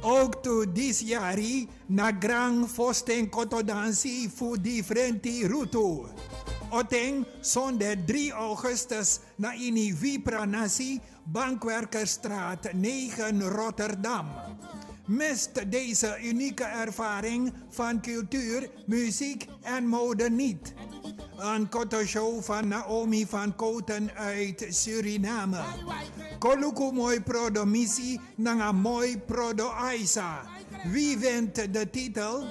Ook to this jari na grang fosten kotodansi fu differenti rutu. Oteng zondag 3 augustus na ini Vipra Nasi, Bankwerkerstraat 9 Rotterdam. Mist deze unieke ervaring van cultuur, muziek en mode niet. Een kotoshow van Naomi van Koten uit Suriname. Koluku mooi prodo missie nanga mooi prodo Aisa. Wie wint de titel?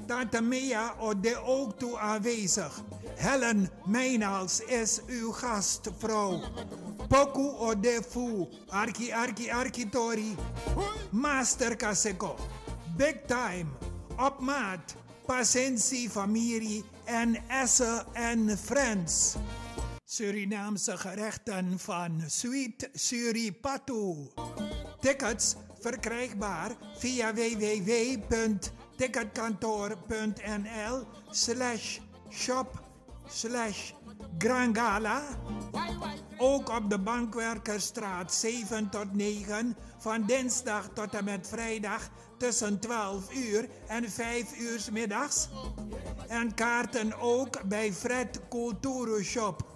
Tante Mea de ook toe aanwezig. Helen Meynals is uw gastvrouw. Poku Odefu, Arki Master Kaseko, Big Time, Op maat, Pasensi familie en Esse en Friends. Surinaamse gerechten van Sweet Suripatu. Tickets verkrijgbaar via www.ticketkantoor.nl/shop/Grangala. Ook op de Bankwerkerstraat 7 tot 9 van dinsdag tot en met vrijdag tussen 12 uur en 5 uur 's middags. En kaarten ook bij Fred Kulturu Shop.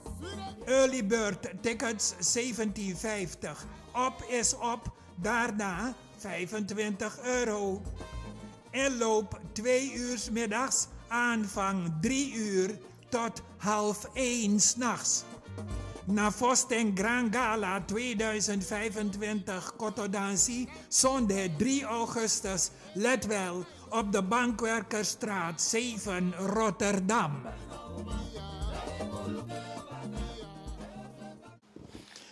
Early Bird tickets 17,50. Op is op, daarna €25. Inloop 2 uur 's middags, aanvang 3 uur tot 12:30 s'nachts. Na Fosten Grand Gala 2025 Kotodansi, zondag 3 augustus, let wel, op de Bankwerkerstraat 7 Rotterdam.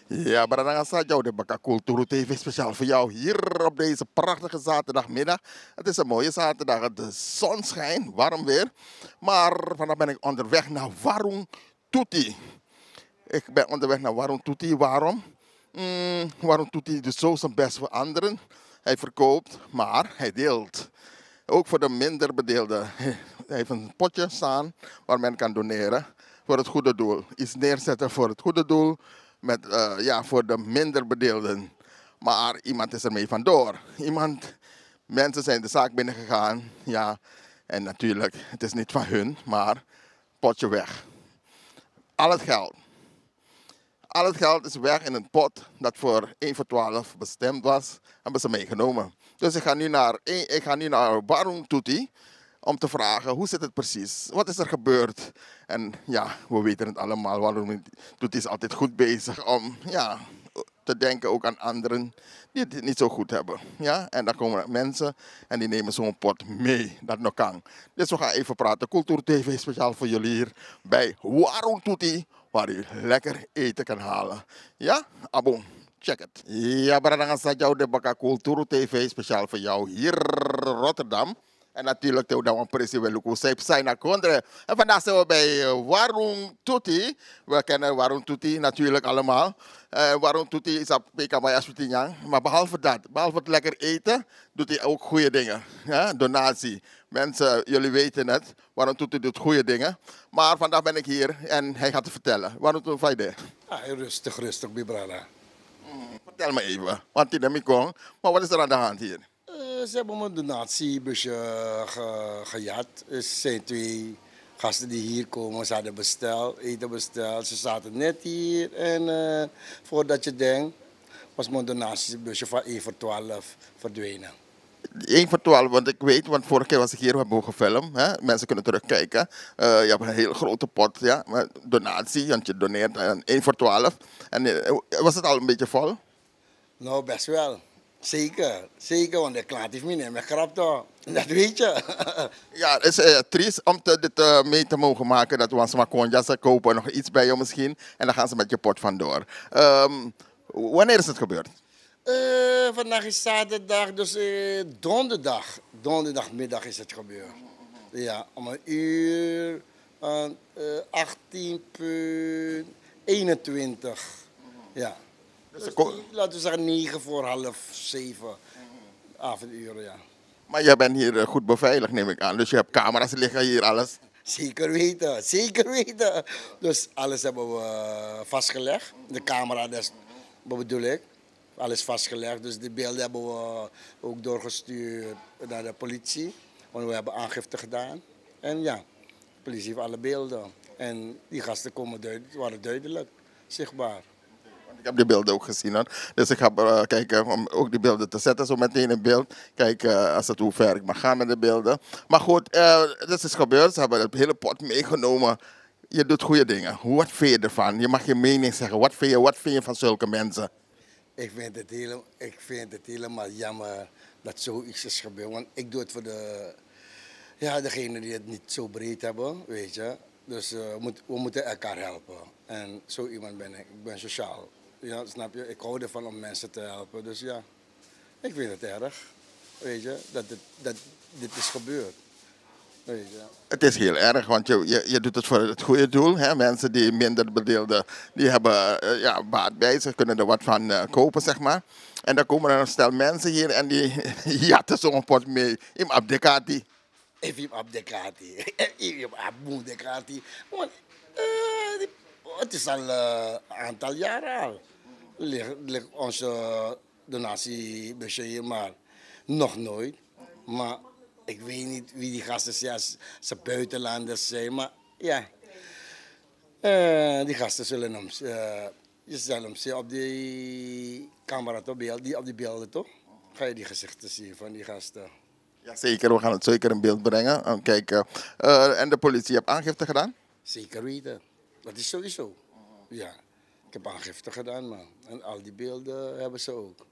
Ja, maar dan staat jou de Baka Kulturu TV speciaal voor jou hier op deze prachtige zaterdagmiddag. Het is een mooie zaterdag, de zon schijnt, warm weer. Maar vandaag ben ik onderweg naar Warung Tuti. Ik ben onderweg naar Warung Tuti. Waarom? Warung Tuti doet zo zijn best voor anderen. Hij verkoopt, maar hij deelt. Ook voor de minder bedeelden. Hij heeft een potje staan waar men kan doneren voor het goede doel. Iets neerzetten voor het goede doel. Voor de minder bedeelden. Maar iemand is ermee vandoor. Mensen zijn de zaak binnengegaan. Ja, en natuurlijk, het is niet van hun, maar potje weg. Al het geld is weg in een pot dat voor 1 voor 12 bestemd was. Hebben ze meegenomen. Dus ik ga nu naar Warung Tuti om te vragen hoe zit het precies? Wat is er gebeurd? En ja, we weten het allemaal. Warung Tuti is altijd goed bezig om te denken ook aan anderen die het niet zo goed hebben. Ja? En dan komen er mensen en die nemen zo'n pot mee. Dat nog kan. Dus we gaan even praten. Kulturu TV speciaal voor jullie hier bij Warung Tuti, waar u lekker eten kan halen. Ja, abo, check het. Ja, dan staat jou de Baka Kulturu TV speciaal voor jou hier Rotterdam. En natuurlijk de Oudouwan Pressie Weluku Zijn Kondre. En vandaag zijn we bij Warung Tuti. We kennen Warung Tuti natuurlijk allemaal. Warung Tuti is op PKMaya Soetinyang. Maar behalve het lekker eten, doet hij ook goede dingen. Ja? Donatie. Mensen, jullie weten het. Warung Tuti doet goede dingen. Maar vandaag ben ik hier en hij gaat het vertellen. Warung Tuti, Faide. Rustig, Bibrala. Vertel me even. Want die neem ik gewoon. Maar wat is er aan de hand hier? Ze hebben een donatiebusje gejat. Er zijn 2 gasten die hier komen. Ze hadden eten besteld. Ze zaten net hier. En voordat je denkt, was mijn donatiebusje van 1 voor 12 verdwenen. 1 voor 12, want ik weet, want vorige keer was ik hier, we hebben ook gefilmd. Hè? Mensen kunnen terugkijken. Je hebt een heel grote pot, ja, donatie, want je doneert 1 voor 12. En was het al een beetje vol? Nou, best wel. Zeker, want de klant heeft me niet meer grap toch. Dat weet je. Ja, het is triest om dit mee te mogen maken. Dat we ons makonja, ze kopen nog iets bij je misschien. En dan gaan ze met je pot vandoor. Wanneer is het gebeurd? Vandaag is zaterdag, dus donderdagmiddag is het gebeurd. Ja, om 18:21. Ja. Dus laten we zeggen 9 voor half 7 avonduren, ja. Maar jij bent hier goed beveiligd, neem ik aan. Dus je hebt camera's liggen hier, alles? Zeker weten. Dus alles hebben we vastgelegd. De camera, dat bedoel ik. Alles vastgelegd. Dus die beelden hebben we ook doorgestuurd naar de politie. Want we hebben aangifte gedaan. En ja, de politie heeft alle beelden. En die gasten waren duidelijk, zichtbaar. Ik heb die beelden ook gezien. Hoor. Dus ik ga kijken om ook die beelden te zetten. Zo meteen in beeld. Kijken als het hoe ver ik mag gaan met de beelden. Maar goed, dit is gebeurd. Ze hebben het hele pot meegenomen. Je doet goede dingen. Wat vind je ervan? Je mag je mening zeggen. Wat vind je van zulke mensen? Ik vind het helemaal jammer dat zoiets is gebeurd. Want ik doe het voor degenen die het niet zo breed hebben, weet je. Dus we moeten elkaar helpen. En zo iemand ben ik. Ik ben sociaal. Ja, snap je? Ik hou ervan om mensen te helpen. Dus ja, ik vind het erg, weet je, dat dit is gebeurd. Weet je. Het is heel erg, want je doet het voor het goede doel. Hè? Mensen die minder bedeelden, die hebben baat bij. Ze kunnen er wat van kopen, zeg maar. En dan komen er een stel mensen hier en die jatten zo'n pot mee. Im abdekati. Even abdekati. Even abdekati. Want het is al een aantal jaren al. Ligt onze donatiebusje hier, maar nog nooit. Maar ik weet niet wie die gasten zijn, als ze buitenlanders zijn. Maar ja, die gasten zullen hem, je zal hem zien op die camera, op die beelden toch? Ga je die gezichten zien van die gasten. Jazeker, we gaan het zeker in beeld brengen. Kijken. En de politie heeft aangifte gedaan? Zeker weten. Dat is sowieso. Ja, ik heb aangifte gedaan, man. En al die beelden hebben ze ook.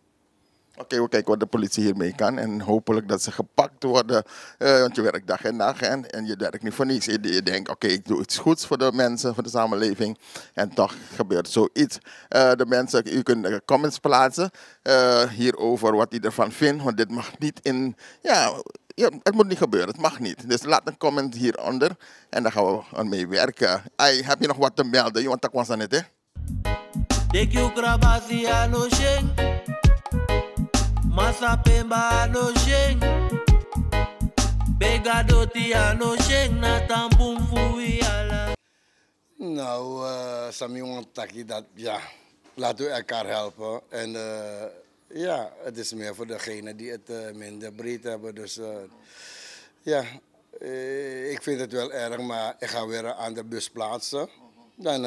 Oké, we kijken wat de politie hiermee kan. En hopelijk dat ze gepakt worden. Want je werkt dag en nacht en je werkt niet voor niets. Je denkt, oké, ik doe iets goeds voor de mensen, voor de samenleving. En toch gebeurt zoiets. De mensen, u kunt comments plaatsen hierover wat u ervan vindt. Want dit mag niet in... Ja, het moet niet gebeuren, het mag niet. Dus laat een comment hieronder en dan gaan we aan mee werken. Heb je nog wat te melden? Je want dat was aan het, hè? Masa pemba no sheng, begadoti ano sheng na tampum fuiala. Nou, Sami Wantaki, dat ja, laten we elkaar helpen. En ja, het is meer voor degenen die het minder breed hebben. Dus ja, ik vind het wel erg, maar ik ga weer aan de bus plaatsen. Dan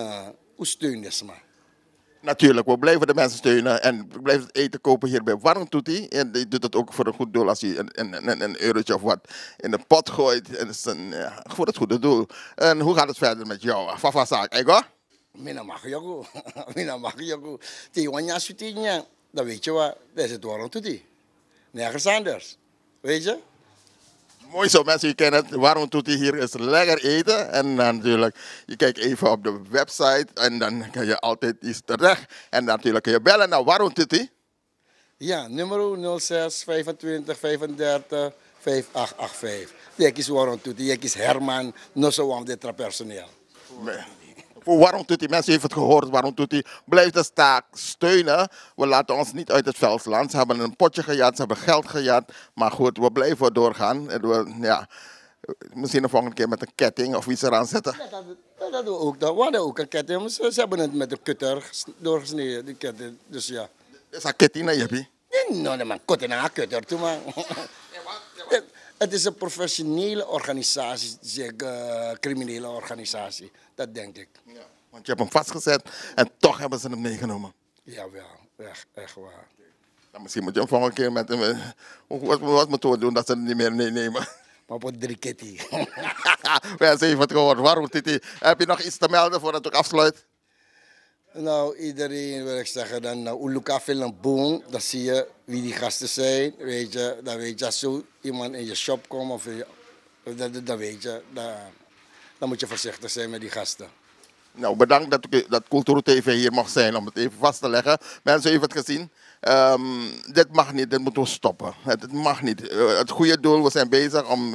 hoe steun je me? Natuurlijk, we blijven de mensen steunen en we blijven het eten kopen hier bij Warung Tuti. En die doet het ook voor een goed doel als je een eurotje of wat in de pot gooit. En voor het goede doel. En hoe gaat het verder met jou? Fafa zaak, ego? Mina mag je. Tiwanya sutinya. Dan weet je wat, dat is het Warung Tuti. Nergens anders. Weet je? Mooi zo, mensen, je kent het. Warung Tuti hier is lekker eten. En natuurlijk, je kijkt even op de website en dan kan je altijd iets terecht. En natuurlijk kun je bellen naar Warung Tuti. Ja, nummer 06 25 35 5885. Je kiest Warung Tuti, je kiest Herman, no zo aan dit personeel. Voor Warung Tuti, mensen hebben het gehoord, Warung Tuti blijft de staak steunen. We laten ons niet uit het veld slaan. Ze hebben een potje gejat, ze hebben geld gejat. Maar goed, we blijven doorgaan. Ja, misschien de volgende keer met een ketting of iets eraan zetten. Ja, dat doen we ook. We hadden ook een ketting. Ze hebben het met een kutter doorgesneden, die ketting. Dus ja. Is dat ketting, Jeppie? Nee, man, kutter naar kutter toe, man. Het is een professionele organisatie, criminele organisatie. Dat denk ik. Ja, want je hebt hem vastgezet en toch hebben ze hem meegenomen. Jawel, echt waar. Dan misschien moet je hem volgende keer met hem... Wat moeten we doen dat ze hem niet meer meenemen? Maar op 3 ketty. Mensen hebben het gehoord. Warung Tuti, heb je nog iets te melden voordat ik afsluit? Nou, iedereen wil ik zeggen, dan Uluka film boom, dan zie je wie die gasten zijn, weet je. Dan weet je, als zo iemand in je shop komt, of dan weet je, dan moet je voorzichtig zijn met die gasten. Nou, bedankt dat Cultuur TV hier mag zijn om het even vast te leggen. Mensen hebben het gezien. Dit mag niet, dit moeten we stoppen. Het mag niet. Het goede doel, we zijn bezig om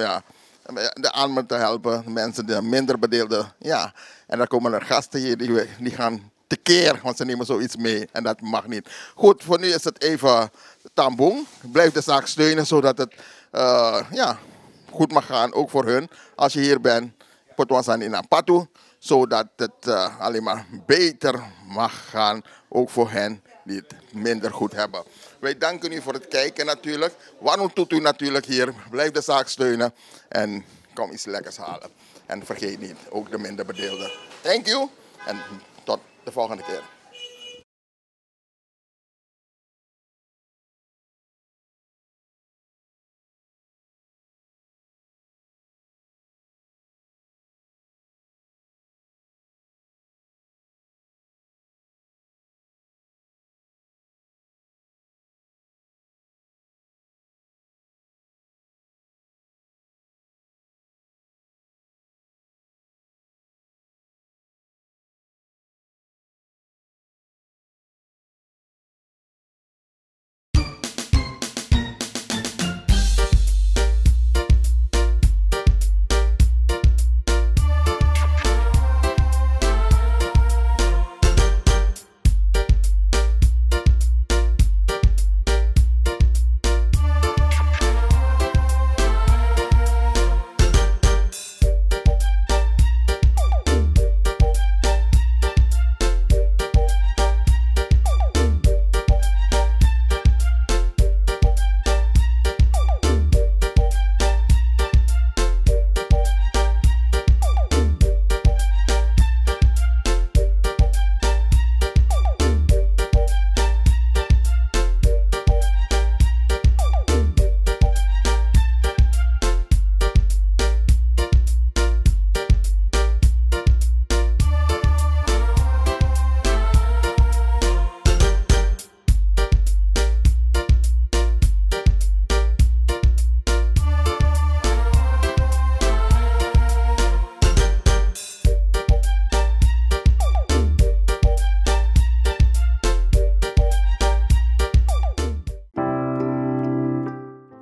de armen te helpen, mensen, de minder bedeelden. Ja. En dan komen er gasten hier die gaan tekeer, want ze nemen zoiets mee en dat mag niet. Goed, voor nu is het even tamboen. Blijf de zaak steunen zodat het goed mag gaan, ook voor hun. Als je hier bent, potwasan in Apatu, zodat het alleen maar beter mag gaan, ook voor hen die het minder goed hebben. Wij danken u voor het kijken natuurlijk. Waarom doet u natuurlijk hier? Blijf de zaak steunen en kom iets lekkers halen. En vergeet niet, ook de minder bedeelden. Thank you en tot de volgende keer.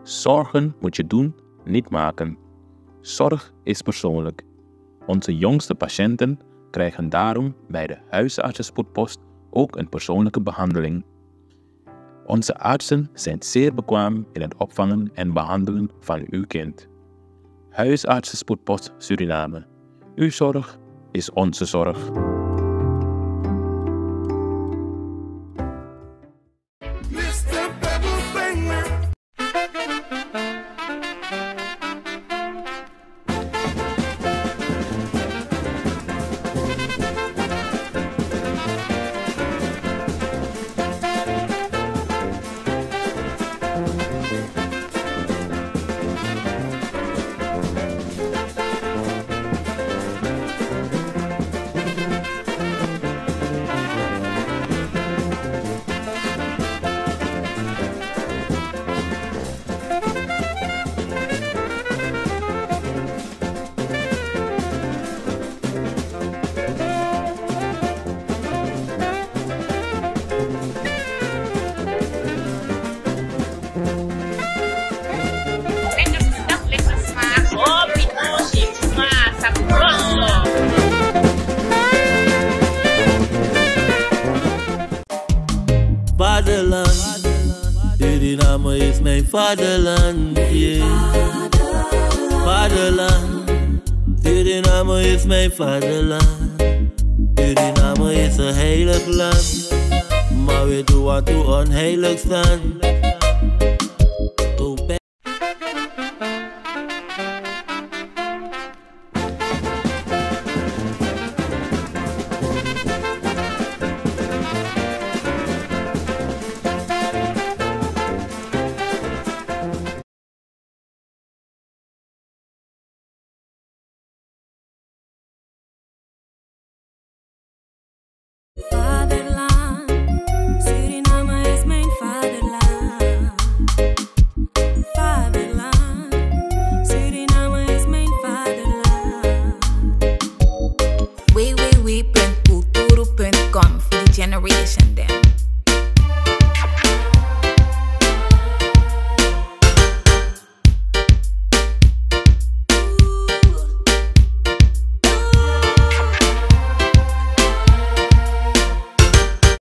Zorgen moet je doen, niet maken. Zorg is persoonlijk. Onze jongste patiënten krijgen daarom bij de huisartsenspoedpost ook een persoonlijke behandeling. Onze artsen zijn zeer bekwaam in het opvangen en behandelen van uw kind. Huisartsenspoedpost Suriname. Uw zorg is onze zorg. Vaderland, Suriname is mijn vaderland, yeah. Vaderland, Suriname is mijn vaderland. Suriname is een heilig land, maar we doen wat we onheilig staan.